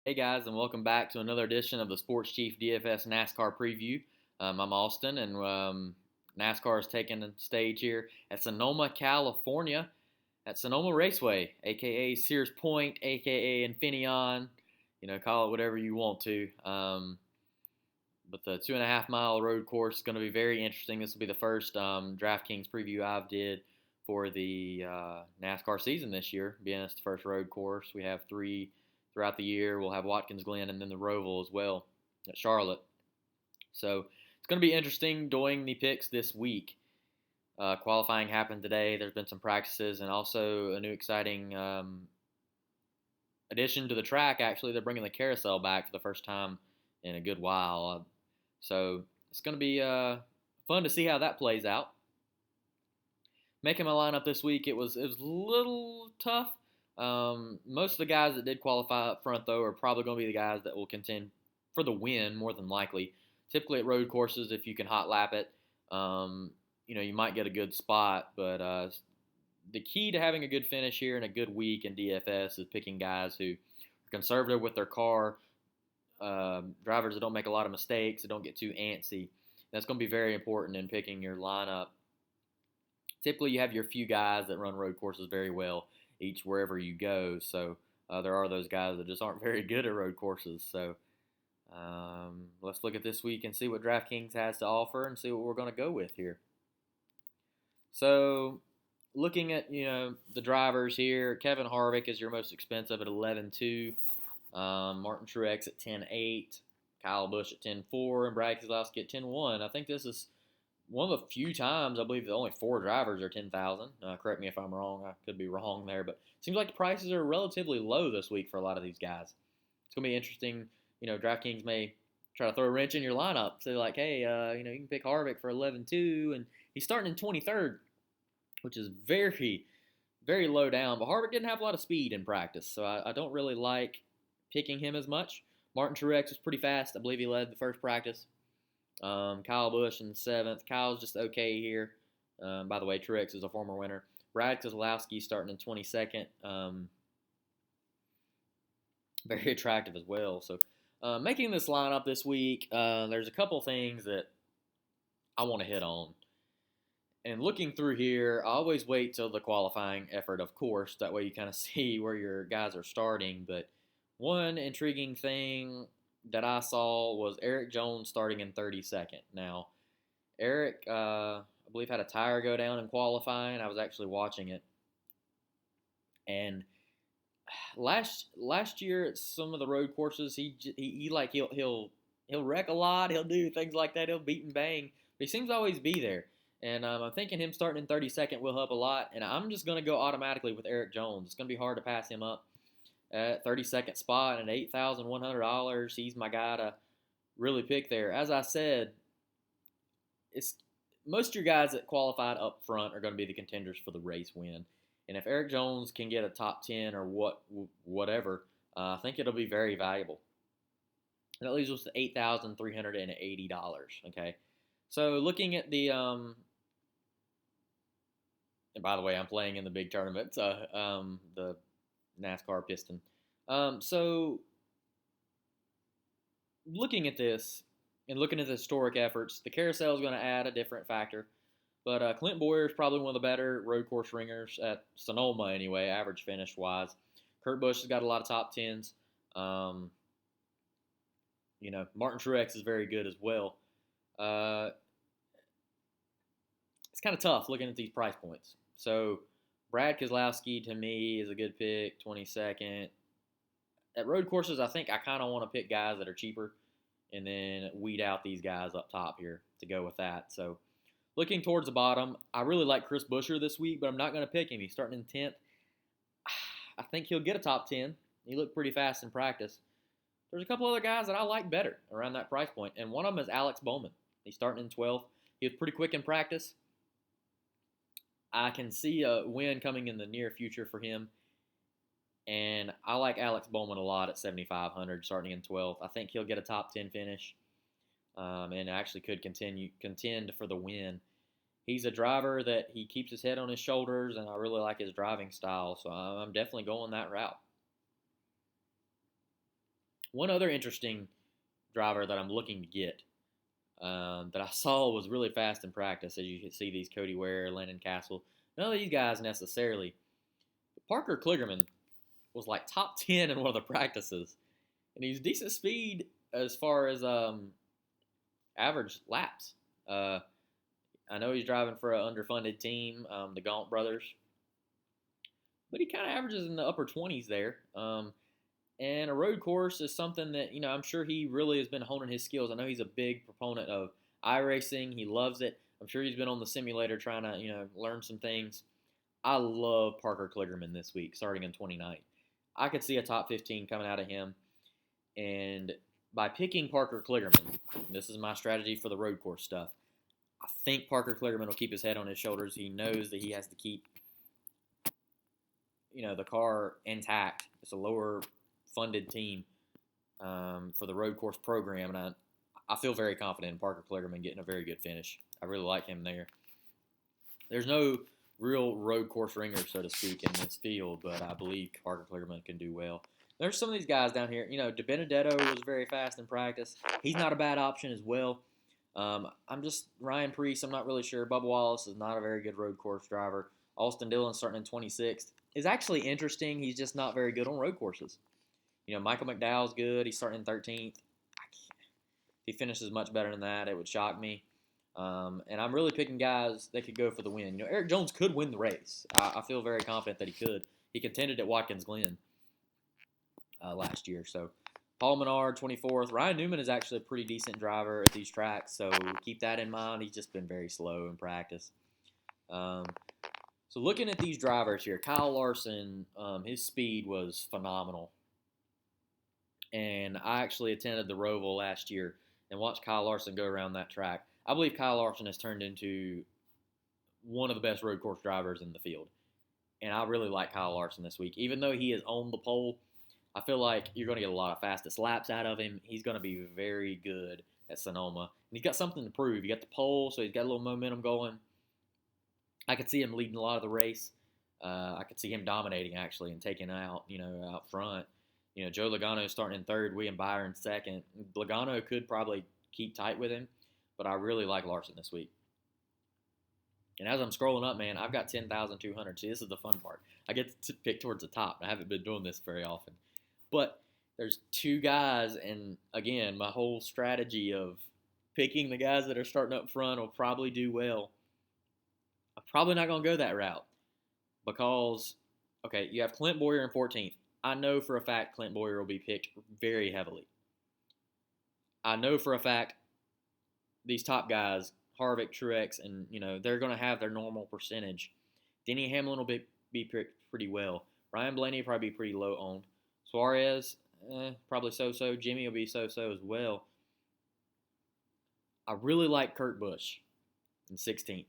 Hey guys, and welcome back to another edition of the Sports Chief DFS NASCAR preview. I'm Austin, and NASCAR is taking the stage here at Sonoma, California, at Sonoma Raceway, aka Sears Point, aka Infineon. Call it whatever you want to. But the 2.5 mile road course is going to be very interesting. This will be the first DraftKings preview I've did for the NASCAR season this year, being it's the first road course. We have three throughout the year. We'll have Watkins Glen and then the Roval as well at Charlotte. So it's going to be interesting doing the picks this week. Qualifying happened today. There's been some practices and also a new exciting addition to the track. Actually, they're bringing the carousel back for the first time in a good while. So it's going to be fun to see how that plays out. Making my lineup this week, it was a little tough. Most of the guys that did qualify up front, though, are probably going to be the guys that will contend for the win more than likely. Typically at road courses, if you can hot lap it, you might get a good spot. But the key to having a good finish here and a good week in DFS is picking guys who are conservative with their car, drivers that don't make a lot of mistakes, that don't get too antsy. That's going to be very important in picking your lineup. Typically, you have your few guys that run road courses very well each wherever you go. So there are those guys that just aren't very good at road courses. So let's look at this week and see what DraftKings has to offer and see what we're going to go with here. So looking at the drivers here, Kevin Harvick is your most expensive at 11.2. Martin Truex at 10.8. Kyle Busch at 10.4. And Brad Keselowski at 10.1. I think this is one of the few times, I believe, that only 4 drivers are 10,000. Correct me if I'm wrong. I could be wrong there, but it seems like the prices are relatively low this week for a lot of these guys. It's going to be interesting. DraftKings may try to throw a wrench in your lineup. Say like, hey, you can pick Harvick for 11.2, and he's starting in 23rd, which is very, very low down. But Harvick didn't have a lot of speed in practice, so I don't really like picking him as much. Martin Truex was pretty fast. I believe he led the first practice. Kyle Busch in 7th. Kyle's just okay here. By the way, Truex is a former winner. Brad Keselowski starting in 22nd. Very attractive as well. So making this lineup this week, there's a couple things that I want to hit on. And looking through here, I always wait till the qualifying effort, of course. That way you kind of see where your guys are starting. But one intriguing thing that I saw was Eric Jones starting in 32nd. Now, Eric, I believe, had a tire go down in qualifying. I was actually watching it, and last year at some of the road courses, he'll wreck a lot. He'll do things like that. He'll beat and bang, but he seems to always be there. And I'm thinking him starting in 32nd will help a lot. And I'm just going to go automatically with Eric Jones. It's going to be hard to pass him up. At 32nd spot and $8,100, he's my guy to really pick there. As I said, it's most of your guys that qualified up front are going to be the contenders for the race win. And if Eric Jones can get a top 10 or whatever, I think it'll be very valuable. And that leaves us to $8,380. Okay, so looking at the and by the way, I'm playing in the big tournament, the NASCAR Piston. So looking at this and looking at the historic efforts, the carousel is going to add a different factor. But Clint Boyer is probably one of the better road course ringers at Sonoma anyway, average finish wise. Kurt Busch has got a lot of top 10s. Martin Truex is very good as well. It's kind of tough looking at these price points. So Brad Keselowski, to me, is a good pick, 22nd. At road courses, I think I kind of want to pick guys that are cheaper and then weed out these guys up top here to go with that. So looking towards the bottom, I really like Chris Buescher this week, but I'm not going to pick him. He's starting in 10th. I think he'll get a top 10. He looked pretty fast in practice. There's a couple other guys that I like better around that price point, and one of them is Alex Bowman. He's starting in 12th. He was pretty quick in practice. I can see a win coming in the near future for him. And I like Alex Bowman a lot at 7,500, starting in 12th. I think he'll get a top 10 finish and actually could contend for the win. He's a driver that he keeps his head on his shoulders, and I really like his driving style. So I'm definitely going that route. One other interesting driver that I'm looking to get that I saw was really fast in practice, as you can see these Cody Ware, Landon Castle. None of these guys necessarily. But Parker Kligerman was like top 10 in one of the practices, and he's decent speed as far as average laps. Uh, I know he's driving for an underfunded team, the Gaunt brothers, but he kind of averages in the upper 20s there. And a road course is something that, I'm sure he really has been honing his skills. I know he's a big proponent of iRacing. He loves it. I'm sure he's been on the simulator trying to, learn some things. I love Parker Kligerman this week, starting in 29. I could see a top 15 coming out of him. And by picking Parker Kligerman, this is my strategy for the road course stuff. I think Parker Kligerman will keep his head on his shoulders. He knows that he has to keep, the car intact. It's a lower funded team for the road course program, and I feel very confident in Parker Kligerman getting a very good finish. I really like him there. There's no real road course ringer, so to speak, in this field, but I believe Parker Kligerman can do well. There's some of these guys down here. De Benedetto was very fast in practice. He's not a bad option as well. Ryan Preece, I'm not really sure. Bubba Wallace is not a very good road course driver. Austin Dillon starting in 26th is actually interesting. He's just not very good on road courses. Michael McDowell's good. He's starting in 13th. If he finishes much better than that, it would shock me. And I'm really picking guys that could go for the win. Eric Jones could win the race. I feel very confident that he could. He contended at Watkins Glen last year. So Paul Menard, 24th. Ryan Newman is actually a pretty decent driver at these tracks, so keep that in mind. He's just been very slow in practice. So looking at these drivers here, Kyle Larson, his speed was phenomenal. And I actually attended the Roval last year and watched Kyle Larson go around that track. I believe Kyle Larson has turned into one of the best road course drivers in the field. And I really like Kyle Larson this week. Even though he is on the pole, I feel like you're going to get a lot of fastest laps out of him. He's going to be very good at Sonoma. And he's got something to prove. He got the pole, so he's got a little momentum going. I could see him leading a lot of the race. I could see him dominating, actually, and taking out, out front. Joe Logano starting in third, William Byron second. Logano could probably keep tight with him, but I really like Larson this week. And as I'm scrolling up, man, I've got 10,200. See, this is the fun part. I get to pick towards the top. I haven't been doing this very often. But there's two guys, and again, my whole strategy of picking the guys that are starting up front will probably do well. I'm probably not going to go that route because, okay, you have Clint Boyer in 14th. I know for a fact Clint Boyer will be picked very heavily. I know for a fact these top guys, Harvick, Truex, and, they're going to have their normal percentage. Denny Hamlin will be picked pretty well. Ryan Blaney will probably be pretty low owned. Suarez, probably so-so. Jimmy will be so-so as well. I really like Kurt Busch in 16th.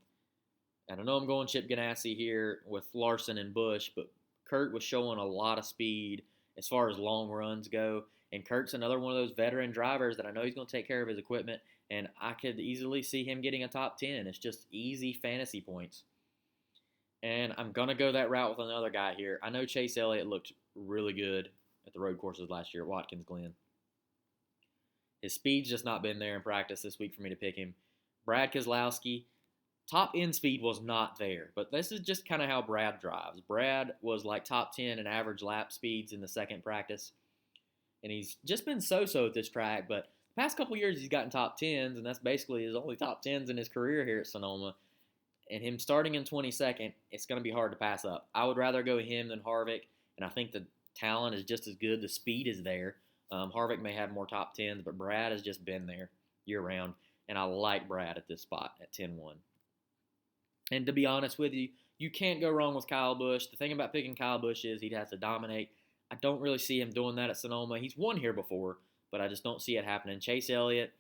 And I know I'm going Chip Ganassi here with Larson and Busch, but Kurt was showing a lot of speed as far as long runs go. And Kurt's another one of those veteran drivers that I know he's going to take care of his equipment. And I could easily see him getting a top 10. It's just easy fantasy points. And I'm going to go that route with another guy here. I know Chase Elliott looked really good at the road courses last year at Watkins Glen. His speed's just not been there in practice this week for me to pick him. Brad Keselowski, top end speed was not there, but this is just kind of how Brad drives. Brad was like top 10 in average lap speeds in the second practice, and he's just been so-so at this track, but the past couple years he's gotten top 10s, and that's basically his only top 10s in his career here at Sonoma. And him starting in 22nd, it's going to be hard to pass up. I would rather go him than Harvick, and I think the talent is just as good. The speed is there. Harvick may have more top 10s, but Brad has just been there year-round, and I like Brad at this spot at 10-1. And to be honest with you, you can't go wrong with Kyle Busch. The thing about picking Kyle Busch is he'd have to dominate. I don't really see him doing that at Sonoma. He's won here before, but I just don't see it happening. Chase Elliott,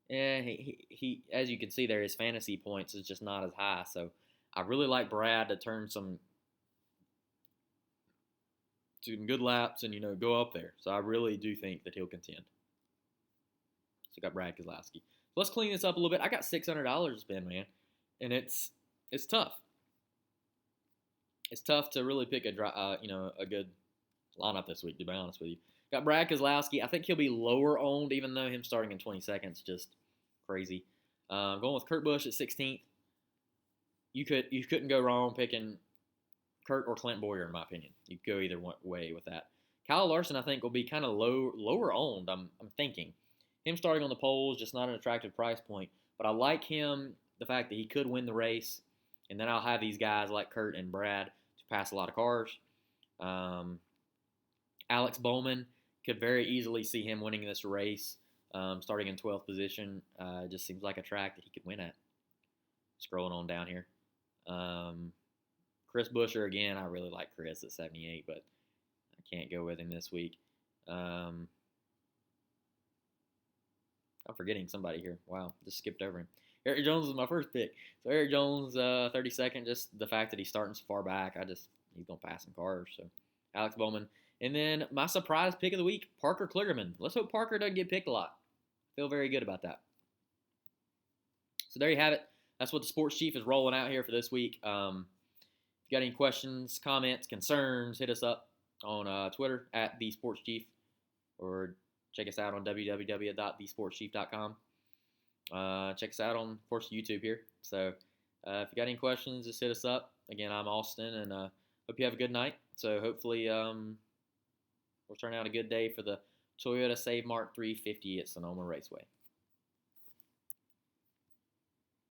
he as you can see there, his fantasy points is just not as high. So I really like Brad to turn some good laps and, go up there. So I really do think that he'll contend. So I got Brad Keselowski. So let's clean this up a little bit. I got $600 to spend, man, and it's tough. It's tough to really pick a good lineup this week, to be honest with you. Got Brad Keselowski. I think he'll be lower owned, even though him starting in 22nd is just crazy. Going with Kurt Busch at 16th. You couldn't go wrong picking Kurt or Clint Boyer, in my opinion. You could go either way with that. Kyle Larson, I think, will be kind of lower owned. I'm thinking him starting on the poles, just not an attractive price point. But I like him, the fact that he could win the race, and then I'll have these guys like Kurt and Brad to pass a lot of cars. Alex Bowman, could very easily see him winning this race, starting in 12th position. Just seems like a track that he could win at. Scrolling on down here. Chris Buescher, again, I really like Chris at 78, but I can't go with him this week. I'm forgetting somebody here. Wow, just skipped over him. Eric Jones was my first pick. So Eric Jones, 32nd, just the fact that he's starting so far back, he's going to pass some cars. So Alex Bowman. And then my surprise pick of the week, Parker Kligerman. Let's hope Parker doesn't get picked a lot. Feel very good about that. So there you have it. That's what the Sports Chief is rolling out here for this week. If you got any questions, comments, concerns, hit us up on Twitter at TheSportsChief, or check us out on www.thesportschief.com. Check us out on, of course, YouTube here. So if you got any questions, just hit us up. Again, I'm Austin, and hope you have a good night. So hopefully we'll turn out a good day for the Toyota Save Mart 350 at Sonoma Raceway.